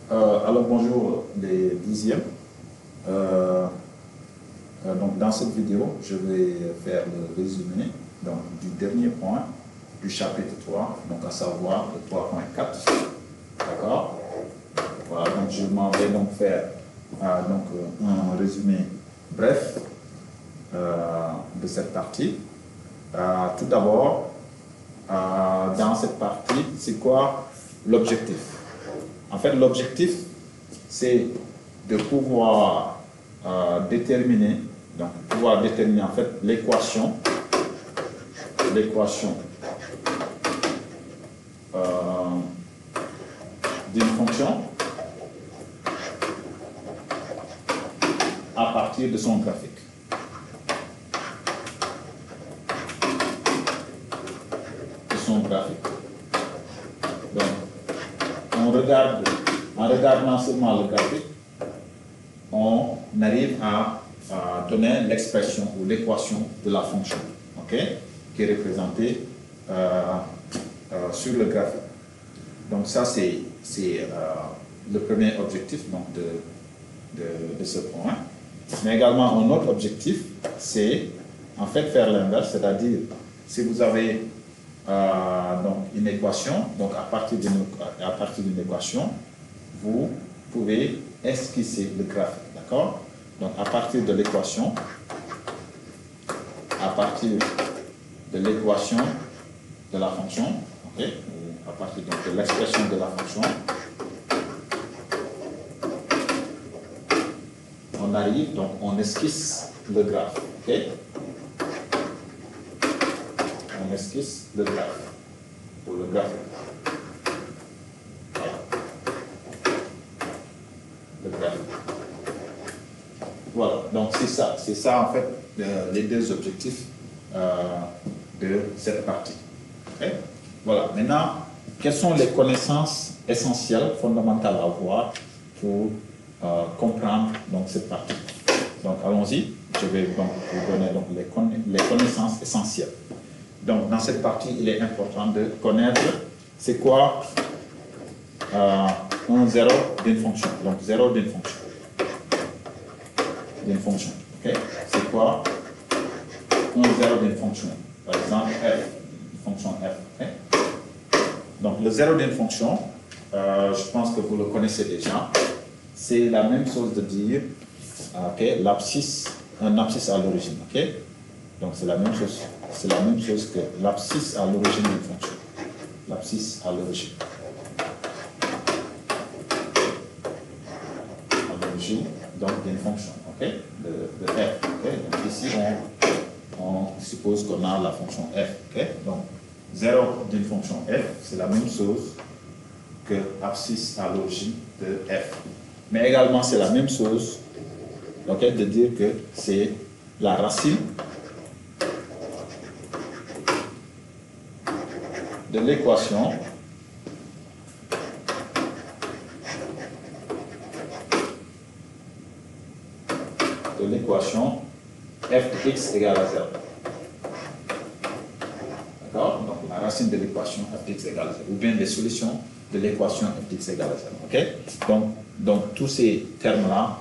Alors bonjour les dixièmes. Donc dans cette vidéo, je vais faire le résumé du dernier point du chapitre 3, donc à savoir le 3.4. D'accord? Voilà, donc je m'en vais donc faire un résumé bref de cette partie. Tout d'abord, dans cette partie, c'est quoi l'objectif? En fait, l'objectif, c'est de pouvoir déterminer en fait l'équation d'une fonction à partir de son graphique. Donc, en regardant seulement le graphique, on arrive à donner l'expression ou l'équation de la fonction, okay, qui est représentée sur le graphique. Donc ça, c'est le premier objectif donc, de ce point. Mais également, un autre objectif, c'est en fait faire l'inverse, c'est-à-dire si vous avez donc une équation, donc à partir d'une équation, vous pouvez esquisser le graphique, d'accord? Donc à partir de l'équation, de la fonction, ok, ou à partir donc, de l'expression de la fonction, on arrive, donc on esquisse le graphe, ok? On esquisse le graphe, ou le graphique. Voilà. Le graphique. Voilà, donc c'est ça en fait les deux objectifs de cette partie. Okay? Voilà, maintenant, quelles sont les connaissances essentielles, fondamentales à avoir pour comprendre donc, cette partie? Donc allons-y, je vais donc vous donner donc, les connaissances essentielles. Donc dans cette partie, il est important de connaître c'est quoi un zéro d'une fonction. Donc zéro d'une fonction. Okay? C'est quoi un zéro d'une fonction? Par exemple, f, une fonction f. Okay? Donc le zéro d'une fonction, je pense que vous le connaissez déjà. C'est la même chose de dire okay, un abscisse à l'origine. Okay? Donc c'est la même chose. C'est la même chose que l'abscisse à l'origine d'une fonction. L'abscisse à l'origine. Donc d'une fonction, ok, de f. Okay? Donc ici, on suppose qu'on a la fonction f. Okay? Donc 0 d'une fonction f, c'est la même chose que abscisse à l'origine de f. Mais également, c'est la même chose, okay, de dire que c'est la racine de l'équation f de x égale à 0. D'accord? Donc la racine de l'équation f de x égale à 0, ou bien les solutions de l'équation f de x égale à 0. Okay? Donc tous ces termes-là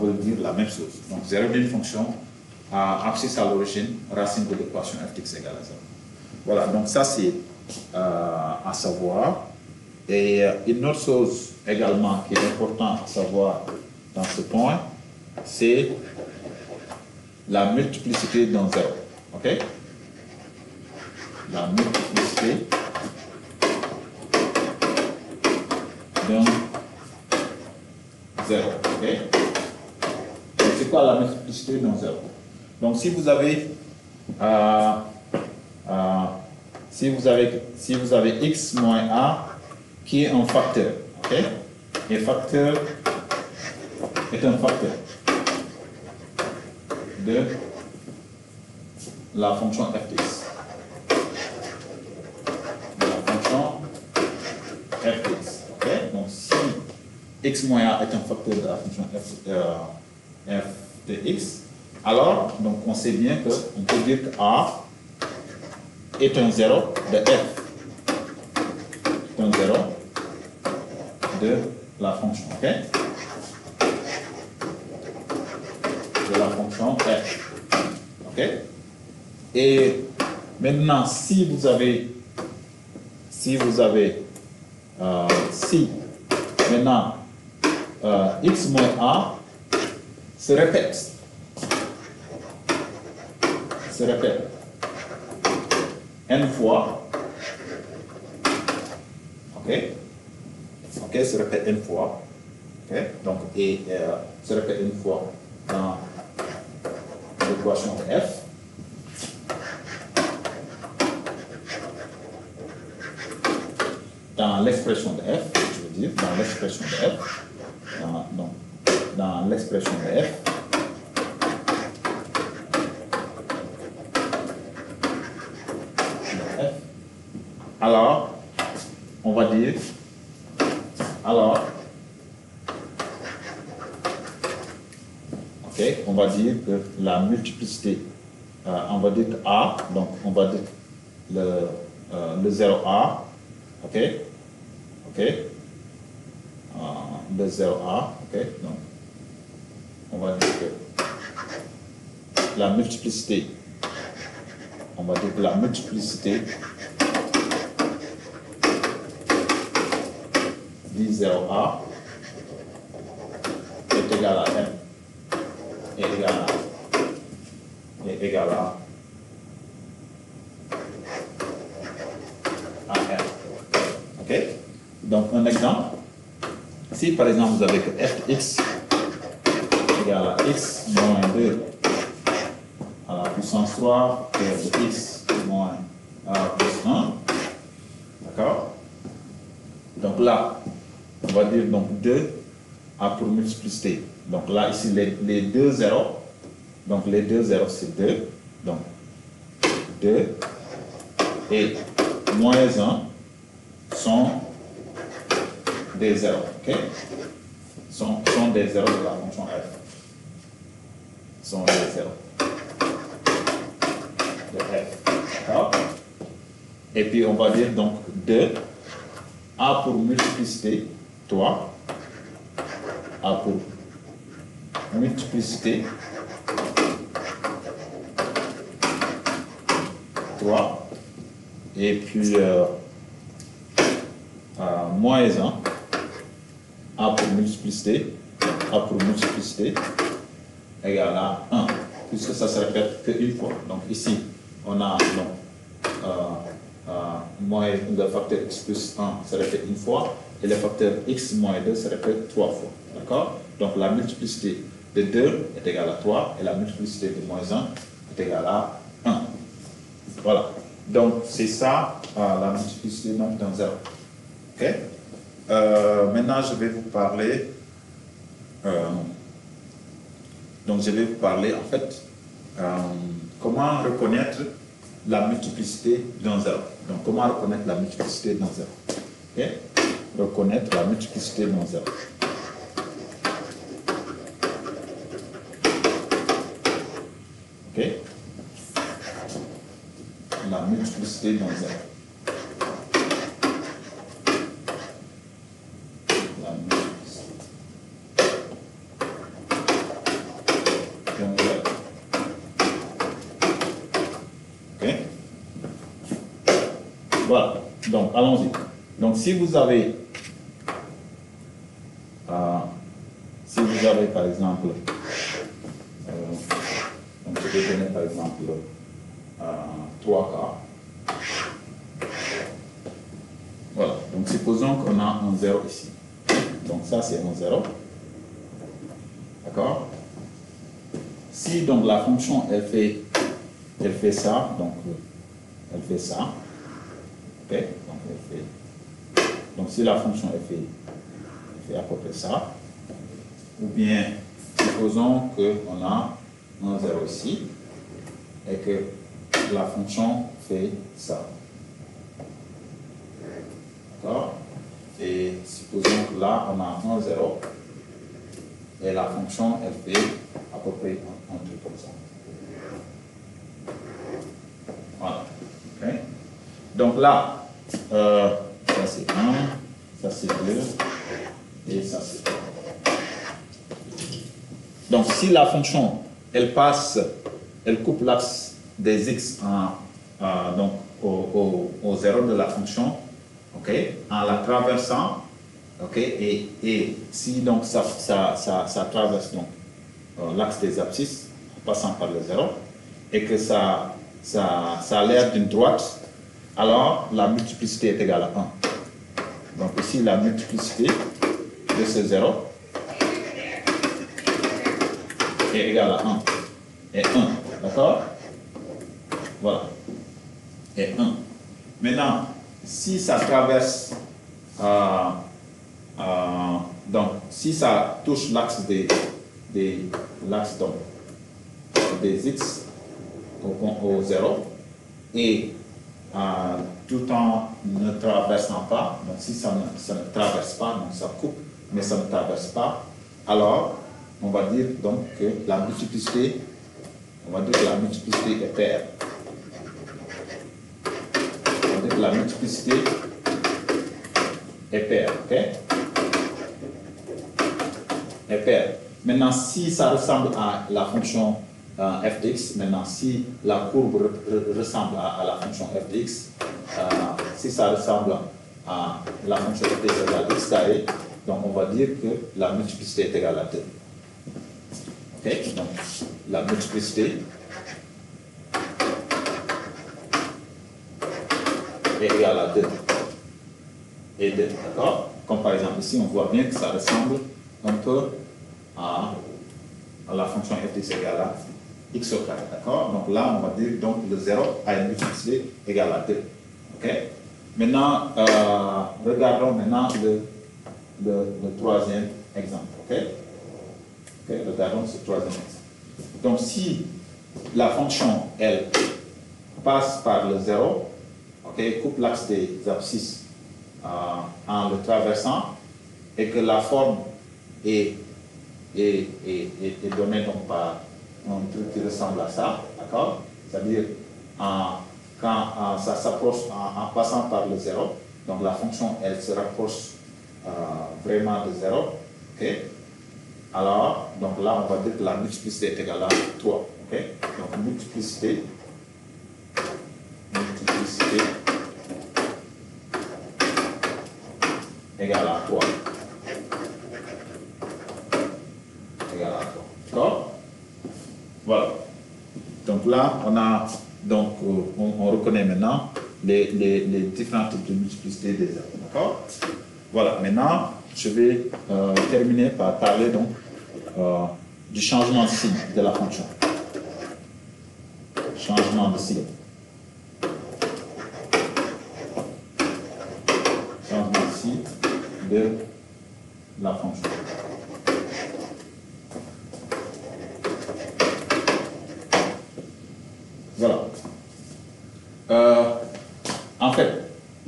veulent dire la même chose. Donc 0 d'une fonction, abscisse à l'origine, racine de l'équation f de x égale à 0. Voilà, donc ça c'est à savoir. Et une autre chose également qui est importante à savoir dans ce point, c'est la multiplicité d'un zéro. Ok? La multiplicité d'un zéro. Ok? Donc c'est quoi la multiplicité d'un zéro? Donc si vous avez x moins a qui est un facteur, ok? Et facteur est un facteur de la fonction f de x. De la fonction f de x. Okay? Donc si x moins a est un facteur de la fonction f de x, alors donc on sait bien qu'on peut dire que a est un zéro de f. C'est un zéro de la fonction, ok? De la fonction f, ok? Et maintenant, si maintenant x moins a se répète n fois, ok, se répète n fois, ok, donc et se répète une fois dans l'équation de f. Dans l'expression de f, je veux dire, dans l'expression de f, dans l'expression de f, alors, on va dire, ok, on va dire que la multiplicité, on va dire que a, donc on va dire le 0a, ok, le 0a, ok, donc on va dire que la multiplicité, on va dire que la multiplicité du 0a est égale à m, est égale à m, ok. Donc un exemple, si par exemple vous avez que f de x égale à x moins 2 à la puissance 3 de x moins plus 1, d'accord? Donc là, on va dire donc 2 a pour multiplicité. Donc là, ici, les deux zéros, donc les deux zéros c'est 2, donc 2 et moins 1 sont des zéros, ok? Sont des zéros de la fonction f. Sont des zéros de f, d'accord? Et puis on va dire donc 2 a pour multiplicité 3, a pour multiplicité 3, et puis moins 1 a pour multiplicité égale à 1, puisque ça se répète qu'une fois. Donc ici, on a moins le facteur x plus 1 se répète une fois, et le facteur x moins 2 se répète 3 fois. D'accord? Donc la multiplicité de 2 est égale à 3, et la multiplicité de moins 1 est égale à 1. Voilà. Donc c'est ça la multiplicité d'un 0. Ok? Maintenant je vais vous parler. Donc je vais vous parler en fait comment reconnaître la multiplicité d'un 0. Donc comment reconnaître la multiplicité d'un 0. Ok? Reconnaître la multiplicité d'un 0. Ok? La multiplicité d'un 0. La multiplicité d'un 0. Ok? Voilà. Donc allons-y. Donc si vous avez par exemple, donc je vais donner par exemple 3 cas. Voilà, donc supposons qu'on a un 0 ici. Donc ça c'est un 0. D'accord? Si donc la fonction elle fait ça, donc elle fait ça. Ok? Donc si la fonction elle fait à peu près ça. Ou bien, supposons qu'on a un 0 ici et que la fonction fait ça. D'accord? Et supposons que là, on a un 0 et la fonction, elle fait à peu près un truc comme ça. Voilà. Okay? Donc là, ça c'est 1, ça c'est 2, et ça c'est 3. Donc si la fonction, elle coupe l'axe des x donc au 0 de la fonction, ok, en la traversant, ok, et si donc ça traverse donc l'axe des abscisses en passant par le 0, et que ça a l'air d'une droite, alors la multiplicité est égale à 1. Donc ici la multiplicité de ce 0 est égale à 1 et 1, d'accord? Voilà, et 1. Maintenant, si ça traverse, donc si ça touche l'axe des x au 0, et tout en ne traversant pas, donc si ça ne traverse pas, donc ça coupe, mais ça ne traverse pas, alors on va dire donc que la multiplicité, est paire. On va dire que la multiplicité est paire, ok? Est paire. Maintenant, si ça ressemble à la fonction f de x, maintenant si la courbe ressemble à la fonction f de x, si ça ressemble à la fonction f de x égale x carré, donc on va dire que la multiplicité est égale à 2. Ok, donc la multiplicité est égale à 2 et 2, d'accord? Comme par exemple ici, on voit bien que ça ressemble un peu à la fonction f de x égale à x au carré, d'accord? Donc là, on va dire donc le 0 a une multiplicité égale à 2, ok? Maintenant, regardons maintenant le troisième exemple, ok? Ok, regardons ce troisième exemple. Donc si la fonction, elle passe par le 0, ok, coupe l'axe des abscisses en le traversant, et que la forme est donnée donc par un truc qui ressemble à ça, d'accord? C'est-à-dire quand ça s'approche en passant par le 0, donc la fonction elle se rapproche vraiment de 0, ok? Alors, donc là on va dire que la multiplicité est égale à 3, ok? Donc multiplicité égale à 3. Égale à 3. D'accord? Voilà. Donc là, on reconnaît maintenant les différents types de multiplicité des zéros. D'accord? Voilà. Maintenant, je vais terminer par parler donc du changement de signe de la fonction. Changement de signe. Changement de signe de la fonction. Voilà. En fait,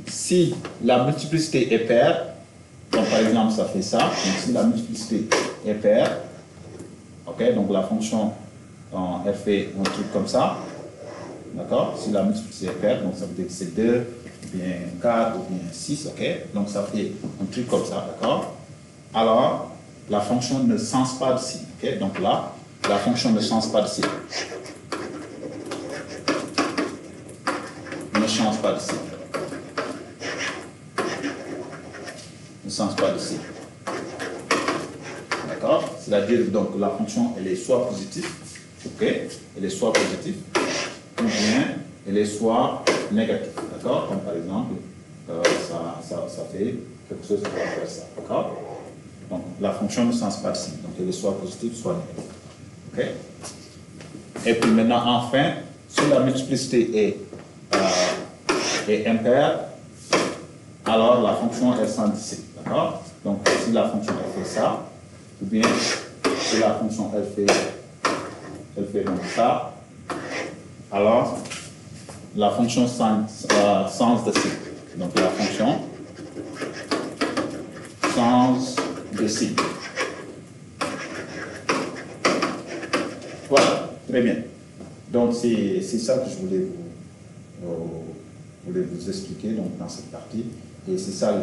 si la multiplicité est paire, donc par exemple ça fait ça, donc si la multiplicité est paire, ok, donc la fonction elle fait un truc comme ça, d'accord, si la multiplicité est paire, donc ça veut dire que c'est 2, ou bien 4, ou bien 6, ok, donc ça fait un truc comme ça, d'accord, alors la fonction ne change pas de signe, ok, donc là, la fonction ne change pas de signe. Ne change pas de signe. Ne change pas de signe. D'accord? C'est-à-dire donc la fonction elle est soit positive, ok? Elle est soit positive, ou bien elle est soit négative. D'accord? Comme par exemple, ça fait quelque chose qui va faire ça. D'accord? Donc la fonction ne change pas de signe. Donc elle est soit positive, soit négative. Ok? Et puis maintenant, enfin, si la multiplicité est impaire, alors la fonction est sans disque, d'accord? Donc si la fonction elle fait ça, ou bien si la fonction elle fait donc ça, alors la fonction change de signe. Donc la fonction change de signe. Voilà, très bien. Donc c'est ça que je voulais vous expliquer donc, dans cette partie. Et c'est ça